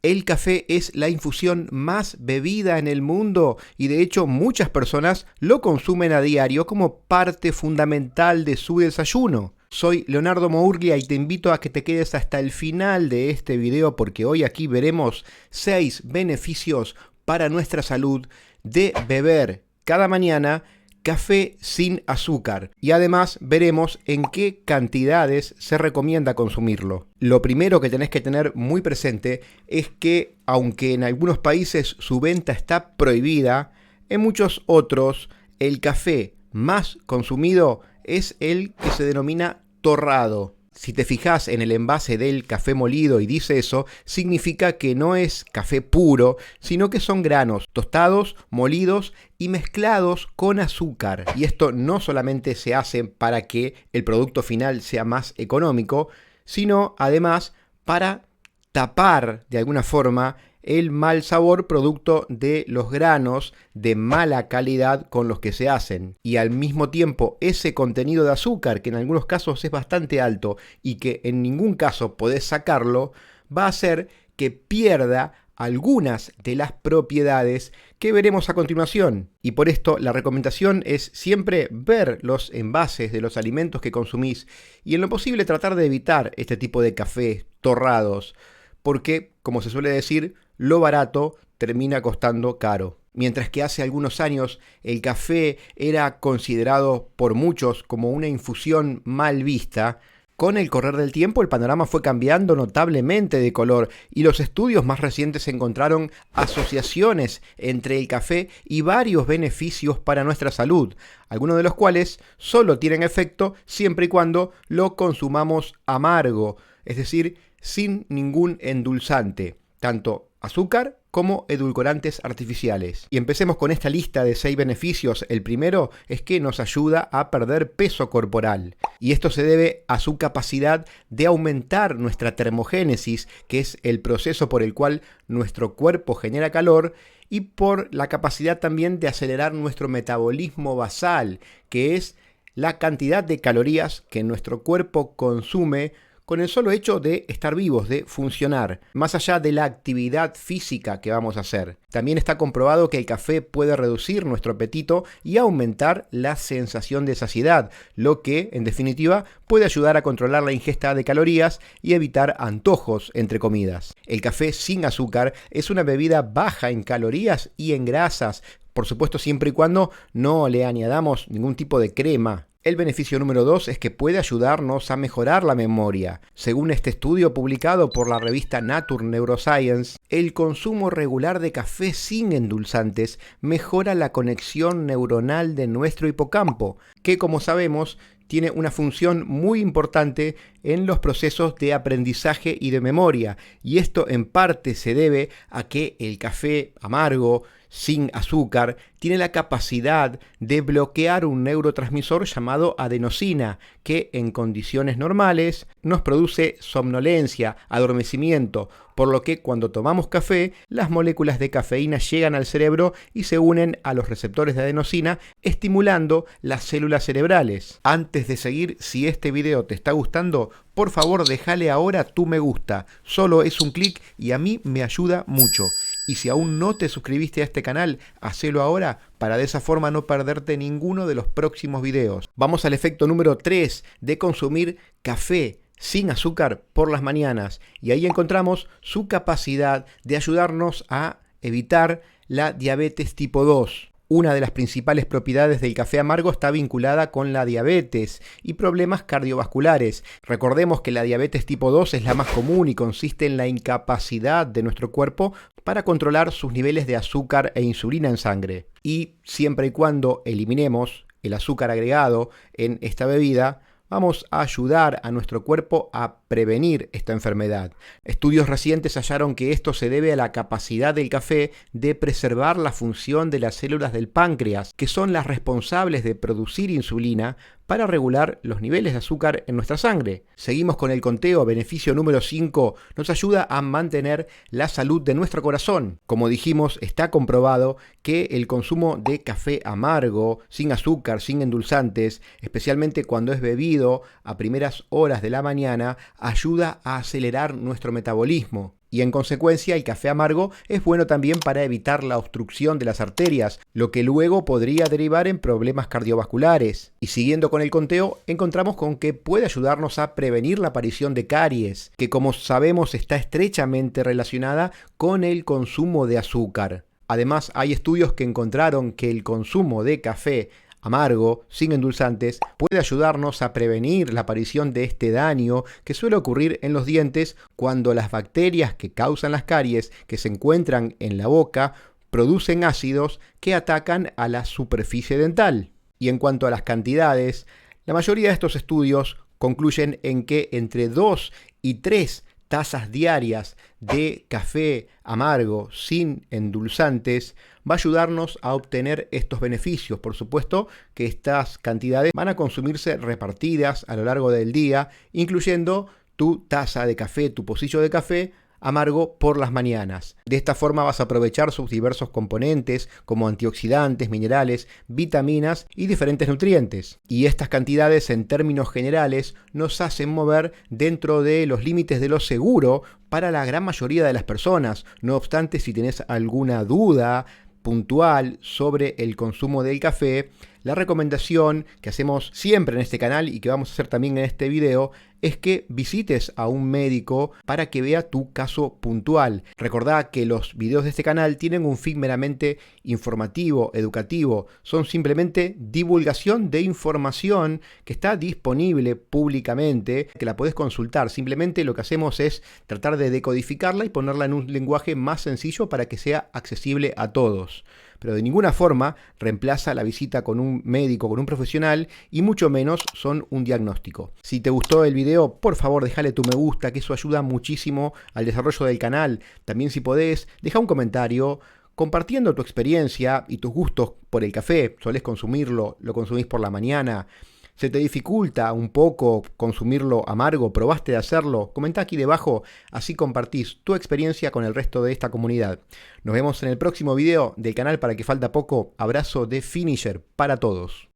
El café es la infusión más bebida en el mundo y de hecho muchas personas lo consumen a diario como parte fundamental de su desayuno. Soy Leonardo Mourglia y te invito a que te quedes hasta el final de este video porque hoy aquí veremos 6 beneficios para nuestra salud de beber cada mañana café sin azúcar y además veremos en qué cantidades se recomienda consumirlo. Lo primero que tenés que tener muy presente es que aunque en algunos países su venta está prohibida, en muchos otros el café más consumido es el que se denomina torrado. Si te fijas en el envase del café molido y dice eso, significa que no es café puro, sino que son granos tostados, molidos y mezclados con azúcar. Y esto no solamente se hace para que el producto final sea más económico, sino además para tapar de alguna forma el mal sabor producto de los granos de mala calidad con los que se hacen. Y al mismo tiempo ese contenido de azúcar, que en algunos casos es bastante alto y que en ningún caso podés sacarlo, va a hacer que pierda algunas de las propiedades que veremos a continuación. Y por esto la recomendación es siempre ver los envases de los alimentos que consumís y en lo posible tratar de evitar este tipo de cafés torrados, porque, como se suele decir, lo barato termina costando caro. Mientras que hace algunos años el café era considerado por muchos como una infusión mal vista, con el correr del tiempo el panorama fue cambiando notablemente de color y los estudios más recientes encontraron asociaciones entre el café y varios beneficios para nuestra salud, algunos de los cuales solo tienen efecto siempre y cuando lo consumamos amargo, es decir, sin ningún endulzante, tanto azúcar como edulcorantes artificiales. Y empecemos con esta lista de 6 beneficios. El primero es que nos ayuda a perder peso corporal. Y esto se debe a su capacidad de aumentar nuestra termogénesis, que es el proceso por el cual nuestro cuerpo genera calor, y por la capacidad también de acelerar nuestro metabolismo basal, que es la cantidad de calorías que nuestro cuerpo consume con el solo hecho de estar vivos, de funcionar, más allá de la actividad física que vamos a hacer. También está comprobado que el café puede reducir nuestro apetito y aumentar la sensación de saciedad, lo que, en definitiva, puede ayudar a controlar la ingesta de calorías y evitar antojos entre comidas. El café sin azúcar es una bebida baja en calorías y en grasas, por supuesto siempre y cuando no le añadamos ningún tipo de crema. El beneficio número 2 es que puede ayudarnos a mejorar la memoria. Según este estudio publicado por la revista Nature Neuroscience, el consumo regular de café sin endulzantes mejora la conexión neuronal de nuestro hipocampo, que como sabemos tiene una función muy importante en los procesos de aprendizaje y de memoria, y esto en parte se debe a que el café amargo, sin azúcar, tiene la capacidad de bloquear un neurotransmisor llamado adenosina, que en condiciones normales nos produce somnolencia, adormecimiento, por lo que cuando tomamos café, las moléculas de cafeína llegan al cerebro y se unen a los receptores de adenosina, estimulando las células cerebrales. Antes de seguir, si este video te está gustando, por favor déjale ahora tu me gusta, solo es un clic y a mí me ayuda mucho. Y si aún no te suscribiste a este canal, hacelo ahora para de esa forma no perderte ninguno de los próximos videos. Vamos al efecto número 3 de consumir café sin azúcar por las mañanas. Y ahí encontramos su capacidad de ayudarnos a evitar la diabetes tipo 2. Una de las principales propiedades del café amargo está vinculada con la diabetes y problemas cardiovasculares. Recordemos que la diabetes tipo 2 es la más común y consiste en la incapacidad de nuestro cuerpo para controlar sus niveles de azúcar e insulina en sangre. Y siempre y cuando eliminemos el azúcar agregado en esta bebida, vamos a ayudar a nuestro cuerpo a prevenir esta enfermedad. Estudios recientes hallaron que esto se debe a la capacidad del café de preservar la función de las células del páncreas, que son las responsables de producir insulina para regular los niveles de azúcar en nuestra sangre. Seguimos con el conteo. Beneficio número 5. Nos ayuda a mantener la salud de nuestro corazón. Como dijimos, está comprobado que el consumo de café amargo, sin azúcar, sin endulzantes, especialmente cuando es bebido a primeras horas de la mañana, ayuda a acelerar nuestro metabolismo. Y en consecuencia el café amargo es bueno también para evitar la obstrucción de las arterias, lo que luego podría derivar en problemas cardiovasculares. Y siguiendo con el conteo, encontramos con que puede ayudarnos a prevenir la aparición de caries, que como sabemos está estrechamente relacionada con el consumo de azúcar. Además, hay estudios que encontraron que el consumo de café amargo, sin endulzantes, puede ayudarnos a prevenir la aparición de este daño que suele ocurrir en los dientes cuando las bacterias que causan las caries que se encuentran en la boca producen ácidos que atacan a la superficie dental. Y en cuanto a las cantidades, la mayoría de estos estudios concluyen en que entre 2 y 3 tazas diarias de café amargo sin endulzantes va a ayudarnos a obtener estos beneficios. Por supuesto que estas cantidades van a consumirse repartidas a lo largo del día, incluyendo tu taza de café, tu pocillo de café amargo por las mañanas. De esta forma vas a aprovechar sus diversos componentes como antioxidantes, minerales, vitaminas y diferentes nutrientes. Y estas cantidades en términos generales nos hacen mover dentro de los límites de lo seguro para la gran mayoría de las personas. No obstante, si tenés alguna duda puntual sobre el consumo del café, la recomendación que hacemos siempre en este canal y que vamos a hacer también en este video es que visites a un médico para que vea tu caso puntual. Recordá que los videos de este canal tienen un fin meramente informativo, educativo. Son simplemente divulgación de información que está disponible públicamente, que la podés consultar. Simplemente lo que hacemos es tratar de decodificarla y ponerla en un lenguaje más sencillo para que sea accesible a todos. Pero de ninguna forma reemplaza la visita con un médico, con un profesional, y mucho menos son un diagnóstico. Si te gustó el video, por favor déjale tu me gusta, que eso ayuda muchísimo al desarrollo del canal. También, si podés, deja un comentario compartiendo tu experiencia y tus gustos por el café. ¿Solés consumirlo? ¿Lo consumís por la mañana? ¿Se te dificulta un poco consumirlo amargo? ¿Probaste de hacerlo? Comenta aquí debajo, así compartís tu experiencia con el resto de esta comunidad. Nos vemos en el próximo video del canal Para que falta poco. Abrazo de Finisher para todos.